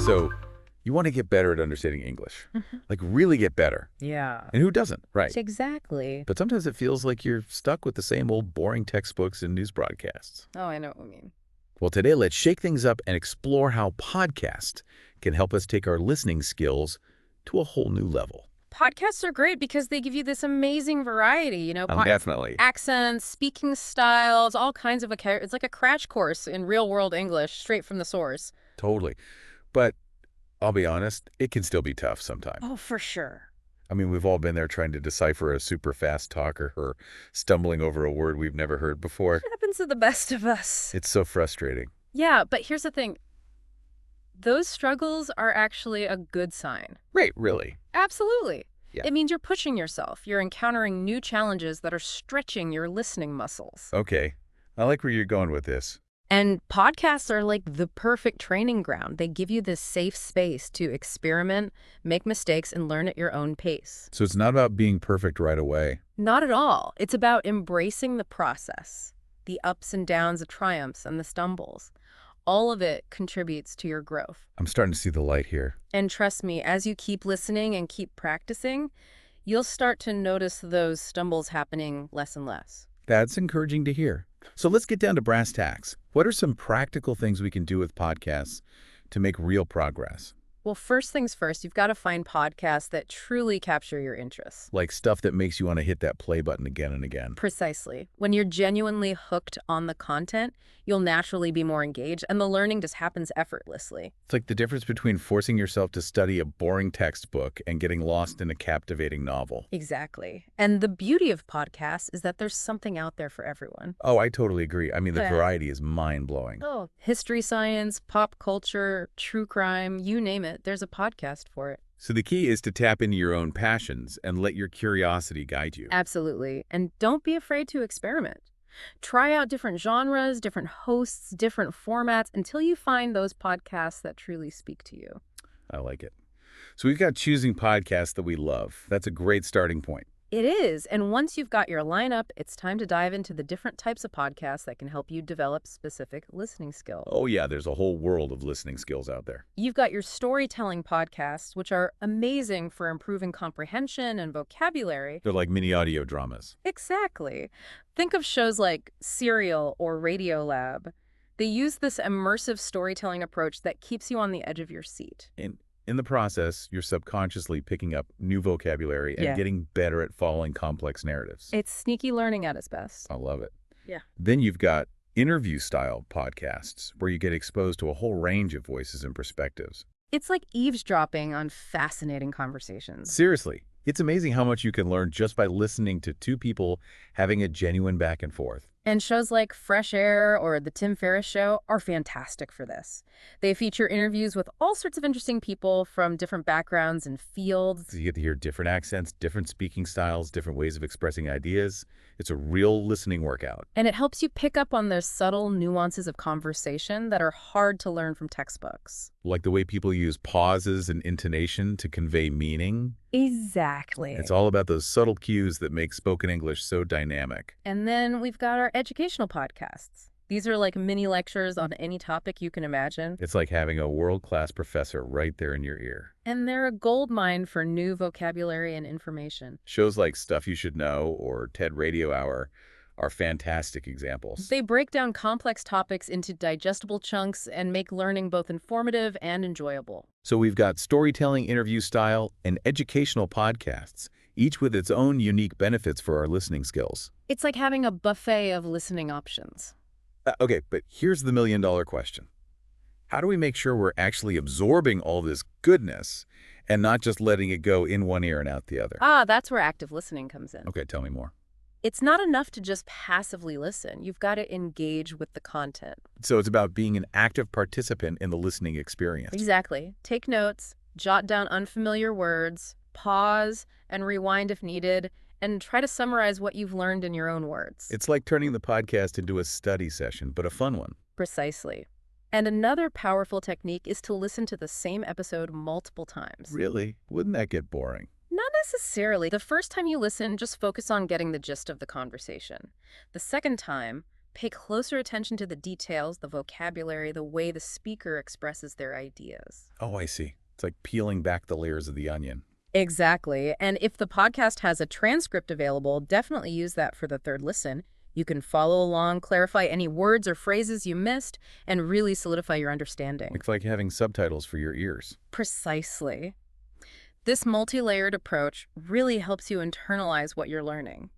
So you want to get better at understanding English, Mhm. like really get better. Yeah. And who doesn't, right? Exactly. But sometimes it feels like you're stuck with the same old boring textbooks and news broadcasts. Oh, I know what you mean. Well, today let's shake things up and explore how podcasts can help us take our listening skills to a whole new level. Podcasts are great because they give you this amazing variety, Definitely. accents, speaking styles, all kinds of it's like a crash course in real-world English straight from the source. Totally. But I'll be honest, it can still be tough sometimes. Oh, for sure. I mean, we've all been there trying to decipher a super fast talker or stumbling over a word we've never heard before. It happens to the best of us. It's so frustrating. Yeah, but here's the thing. Those struggles are actually a good sign. Right, really. Absolutely. Yeah. It means you're pushing yourself. You're encountering new challenges that are stretching your listening muscles. Okay. I like where you're going with this. And podcasts are like the perfect training ground. They give you this safe space to experiment, make mistakes, and learn at your own pace. So it's not about being perfect right away. Not at all. It's about embracing the process, the ups and downs, the triumphs, and the stumbles. All of it contributes to your growth. I'm starting to see the light here. And trust me, as you keep listening and keep practicing, you'll start to notice those stumbles happening less and less. That's encouraging to hear. So let's get down to brass tacks. What are some practical things we can do with podcasts to make real progress? Well, first things first, you've got to find podcasts that truly capture your interests. Like stuff that makes you want to hit that play button again and again. Precisely. When you're genuinely hooked on the content, you'll naturally be more engaged, and the learning just happens effortlessly. It's like the difference between forcing yourself to study a boring textbook and getting lost in a captivating novel. Exactly. And the beauty of podcasts is that there's something out there for everyone. Oh, I totally agree. I mean, the Yeah. variety is mind-blowing. Oh, history, science, pop culture, true crime, you name it, there's a podcast for it. So the key is to tap into your own passions and let your curiosity guide you. Absolutely. And don't be afraid to experiment. Try out different genres, different hosts, different formats until you find those podcasts that truly speak to you. I like it. So we've got choosing podcasts that we love. That's a great starting point. It is. And once you've got your lineup, it's time to dive into the different types of podcasts that can help you develop specific listening skills. Oh yeah, there's a whole world of listening skills out there. You've got your storytelling podcasts, which are amazing for improving comprehension and vocabulary. They're like mini audio dramas. Exactly. Think of shows like Serial or Radiolab. They use this immersive storytelling approach that keeps you on the edge of your seat. And in the process, you're subconsciously picking up new vocabulary and Yeah. getting better at following complex narratives. It's sneaky learning at its best. I love it. Yeah. Then you've got interview-style podcasts where you get exposed to a whole range of voices and perspectives. It's like eavesdropping on fascinating conversations. Seriously, it's amazing how much you can learn just by listening to two people having a genuine back and forth. And shows like Fresh Air or The Tim Ferriss Show are fantastic for this. They feature interviews with all sorts of interesting people from different backgrounds and fields. So you get to hear different accents, different speaking styles, different ways of expressing ideas. It's a real listening workout. And it helps you pick up on those subtle nuances of conversation that are hard to learn from textbooks. Like the way people use pauses and intonation to convey meaning. Exactly. It's all about those subtle cues that make spoken English so dynamic. And then we've got our educational podcasts. These are like mini lectures on any topic you can imagine. It's like having a world-class professor right there in your ear. And they're a goldmine for new vocabulary and information. Shows like Stuff You Should Know or TED Radio Hour are fantastic examples. They break down complex topics into digestible chunks and make learning both informative and enjoyable. So we've got storytelling, interview style, and educational podcasts, each with its own unique benefits for our listening skills. It's like having a buffet of listening options. Okay, but here's the million-dollar question. How do we make sure we're actually absorbing all this goodness and not just letting it go in one ear and out the other? That's where active listening comes in. Okay, tell me more. It's not enough to just passively listen. You've got to engage with the content. So it's about being an active participant in the listening experience. Exactly. Take notes, jot down unfamiliar words, pause and rewind if needed, and try to summarize what you've learned in your own words. It's like turning the podcast into a study session, but a fun one. Precisely. And another powerful technique is to listen to the same episode multiple times. Really? Wouldn't that get boring? Not necessarily. The first time you listen, just focus on getting the gist of the conversation. The second time, Pay closer attention to the details, the vocabulary, the way the speaker expresses their ideas. Oh, I see. It's like peeling back the layers of the onion. Exactly. And if the podcast has a transcript available, definitely use that for the third listen. You can follow along, clarify any words or phrases you missed, and really solidify your understanding. It's like having subtitles for your ears. Precisely. This multi-layered approach really helps you internalize what you're learning.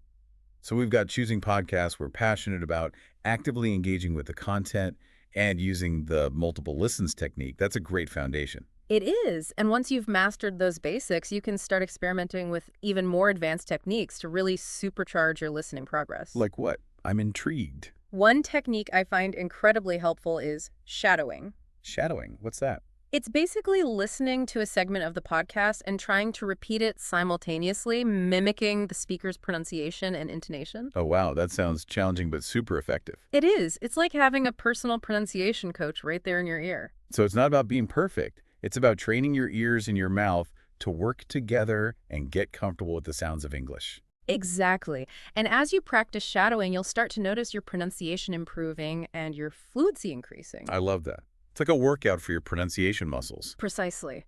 So we've got choosing podcasts we're passionate about, actively engaging with the content, and using the multiple listens technique. That's a great foundation. It is. And once you've mastered those basics, you can start experimenting with even more advanced techniques to really supercharge your listening progress. Like what? I'm intrigued. One technique I find incredibly helpful is shadowing. Shadowing, what's that? It's basically listening to a segment of the podcast and trying to repeat it simultaneously, mimicking the speaker's pronunciation and intonation. Oh, wow, that sounds challenging but super effective. It is. It's like having a personal pronunciation coach right there in your ear. So it's not about being perfect. It's about training your ears and your mouth to work together and get comfortable with the sounds of English. Exactly. And as you practice shadowing, you'll start to notice your pronunciation improving and your fluency increasing. I love that. It's like a workout for your pronunciation muscles. Precisely.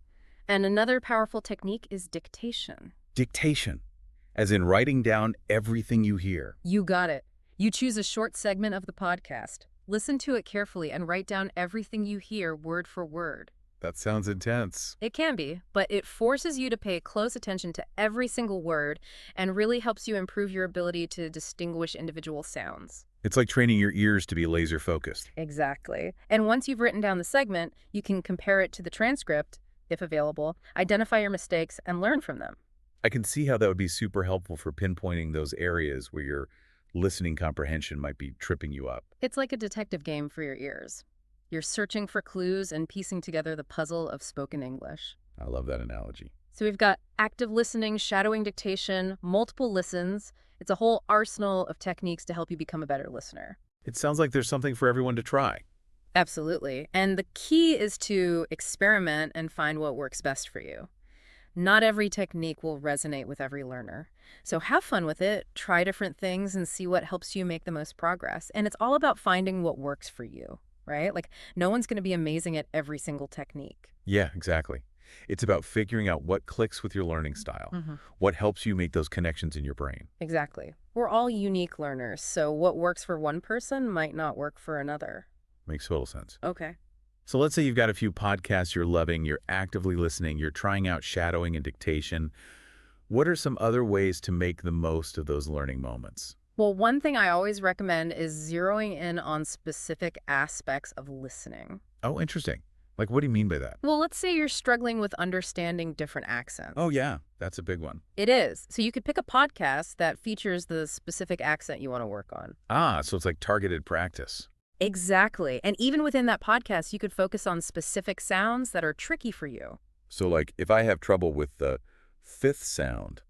And another powerful technique is dictation. Dictation, as in writing down everything you hear. You got it. You choose a short segment of the podcast. Listen to it carefully and write down everything you hear word for word. That sounds intense. It can be, but it forces you to pay close attention to every single word and really helps you improve your ability to distinguish individual sounds. It's like training your ears to be laser focused. Exactly. And once you've written down the segment, you can compare it to the transcript, if available, identify your mistakes, and learn from them. I can see how that would be super helpful for pinpointing those areas where your listening comprehension might be tripping you up. It's like a detective game for your ears. You're searching for clues and piecing together the puzzle of spoken English. I love that analogy. So we've got active listening, shadowing dictation, multiple listens. It's a whole arsenal of techniques to help you become a better listener. It sounds like there's something for everyone to try. Absolutely. And the key is to experiment and find what works best for you. Not every technique will resonate with every learner. So have fun with it, try different things, and see what helps you make the most progress. And it's all about finding what works for you, right? Like, no one's going to be amazing at every single technique. Yeah, exactly. It's about figuring out what clicks with your learning style, what helps you make those connections in your brain. Exactly. We're all unique learners, so what works for one person might not work for another. Makes total sense. Okay. So let's say you've got a few podcasts you're loving, you're actively listening, you're trying out shadowing and dictation. What are some other ways to make the most of those learning moments? Well, one thing I always recommend is zeroing in on specific aspects of listening. Oh, interesting. Like, what do you mean by that? Well, let's say you're struggling with understanding different accents. Oh, yeah, that's a big one. It is. So you could pick a podcast that features the specific accent you want to work on. Ah, so it's like targeted practice. Exactly. And even within that podcast, you could focus on specific sounds that are tricky for you. So like, if I have trouble with the fifth sound,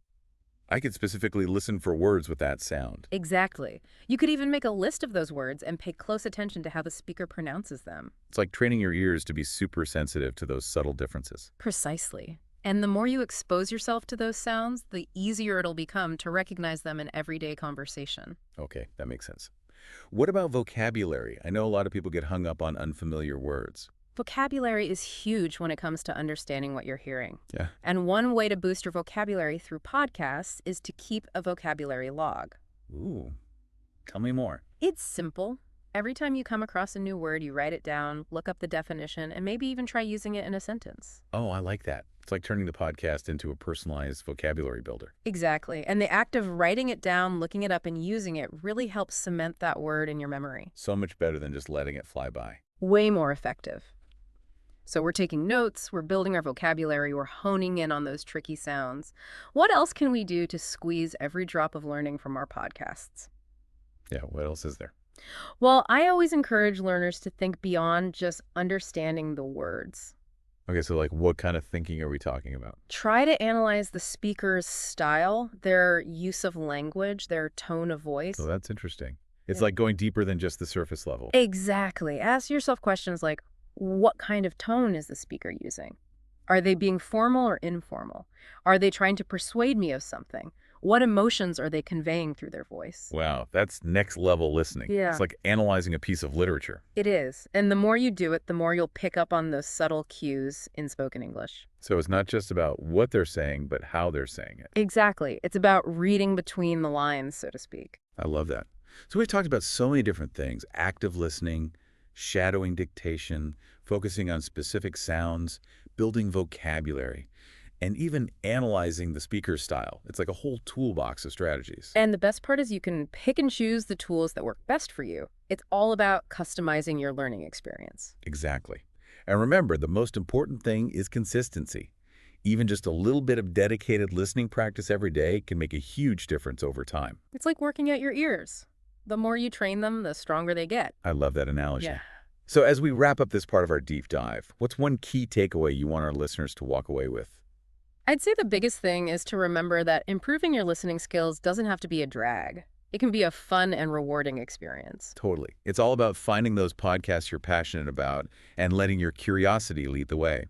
I could specifically listen for words with that sound. Exactly. You could even make a list of those words and pay close attention to how the speaker pronounces them. It's like training your ears to be super sensitive to those subtle differences. Precisely. And the more you expose yourself to those sounds, the easier it'll become to recognize them in everyday conversation. Okay, that makes sense. What about vocabulary? I know a lot of people get hung up on unfamiliar words. Vocabulary is huge when it comes to understanding what you're hearing. Yeah. And one way to boost your vocabulary through podcasts is to keep a vocabulary log. Ooh, tell me more. It's simple. Every time you come across a new word, you write it down, look up the definition, and maybe even try using it in a sentence. Oh, I like that. It's like turning the podcast into a personalized vocabulary builder. Exactly. And the act of writing it down, looking it up, and using it really helps cement that word in your memory. So much better than just letting it fly by. Way more effective. So we're taking notes, we're building our vocabulary, we're honing in on those tricky sounds. What else can we do to squeeze every drop of learning from our podcasts? Yeah, what else is there? Well, I always encourage learners to think beyond just understanding the words. Okay, so like what kind of thinking are we talking about? Try to analyze the speaker's style, their use of language, their tone of voice. So that's interesting. It's Yeah. like going deeper than just the surface level. Exactly. Ask yourself questions like, what kind of tone is the speaker using? Are they being formal or informal? Are they trying to persuade me of something? What emotions are they conveying through their voice? Wow, that's next level listening. Yeah. It's like analyzing a piece of literature. It is. And the more you do it, the more you'll pick up on those subtle cues in spoken English. So it's not just about what they're saying, but how they're saying it. Exactly. It's about reading between the lines, so to speak. I love that. So we've talked about so many different things: active listening, shadowing dictation, focusing on specific sounds, building vocabulary, and even analyzing the speaker's style. It's like a whole toolbox of strategies. And the best part is you can pick and choose the tools that work best for you. It's all about customizing your learning experience. Exactly. And remember, the most important thing is consistency. Even just a little bit of dedicated listening practice every day can make a huge difference over time. It's like working out your ears. The more you train them, the stronger they get. I love that analogy. Yeah. So as we wrap up this part of our deep dive, what's one key takeaway you want our listeners to walk away with? I'd say the biggest thing is to remember that improving your listening skills doesn't have to be a drag. It can be a fun and rewarding experience. Totally. It's all about finding those podcasts you're passionate about and letting your curiosity lead the way.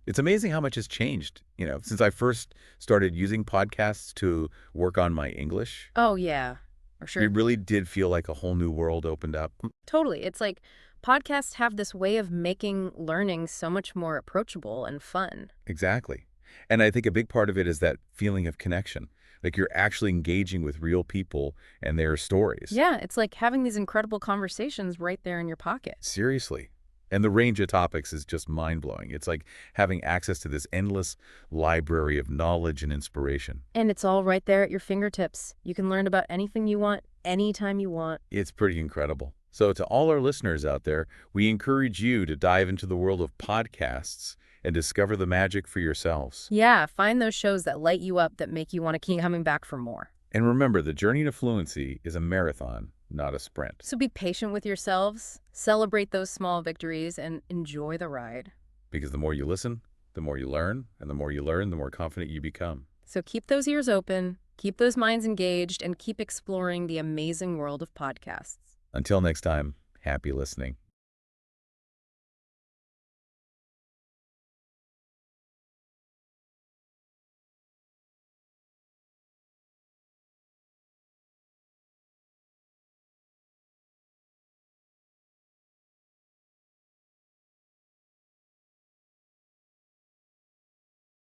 It's amazing how much has changed, since I first started using podcasts to work on my English. Oh, yeah, for sure. It really did feel like a whole new world opened up. Totally. It's like podcasts have this way of making learning so much more approachable and fun. Exactly. And I think a big part of it is that feeling of connection. Like you're actually engaging with real people and their stories. Yeah, it's like having these incredible conversations right there in your pocket. Seriously. And the range of topics is just mind-blowing. It's like having access to this endless library of knowledge and inspiration. And it's all right there at your fingertips. You can learn about anything you want, anytime you want. It's pretty incredible. So to all our listeners out there, we encourage you to dive into the world of podcasts and discover the magic for yourselves. Yeah, find those shows that light you up, that make you want to keep coming back for more. And remember, the journey to fluency is a marathon, not a sprint. So be patient with yourselves, celebrate those small victories, and enjoy the ride. Because the more you listen, the more you learn, and the more you learn, the more confident you become. So keep those ears open, keep those minds engaged, and keep exploring the amazing world of podcasts. Until next time, happy listening.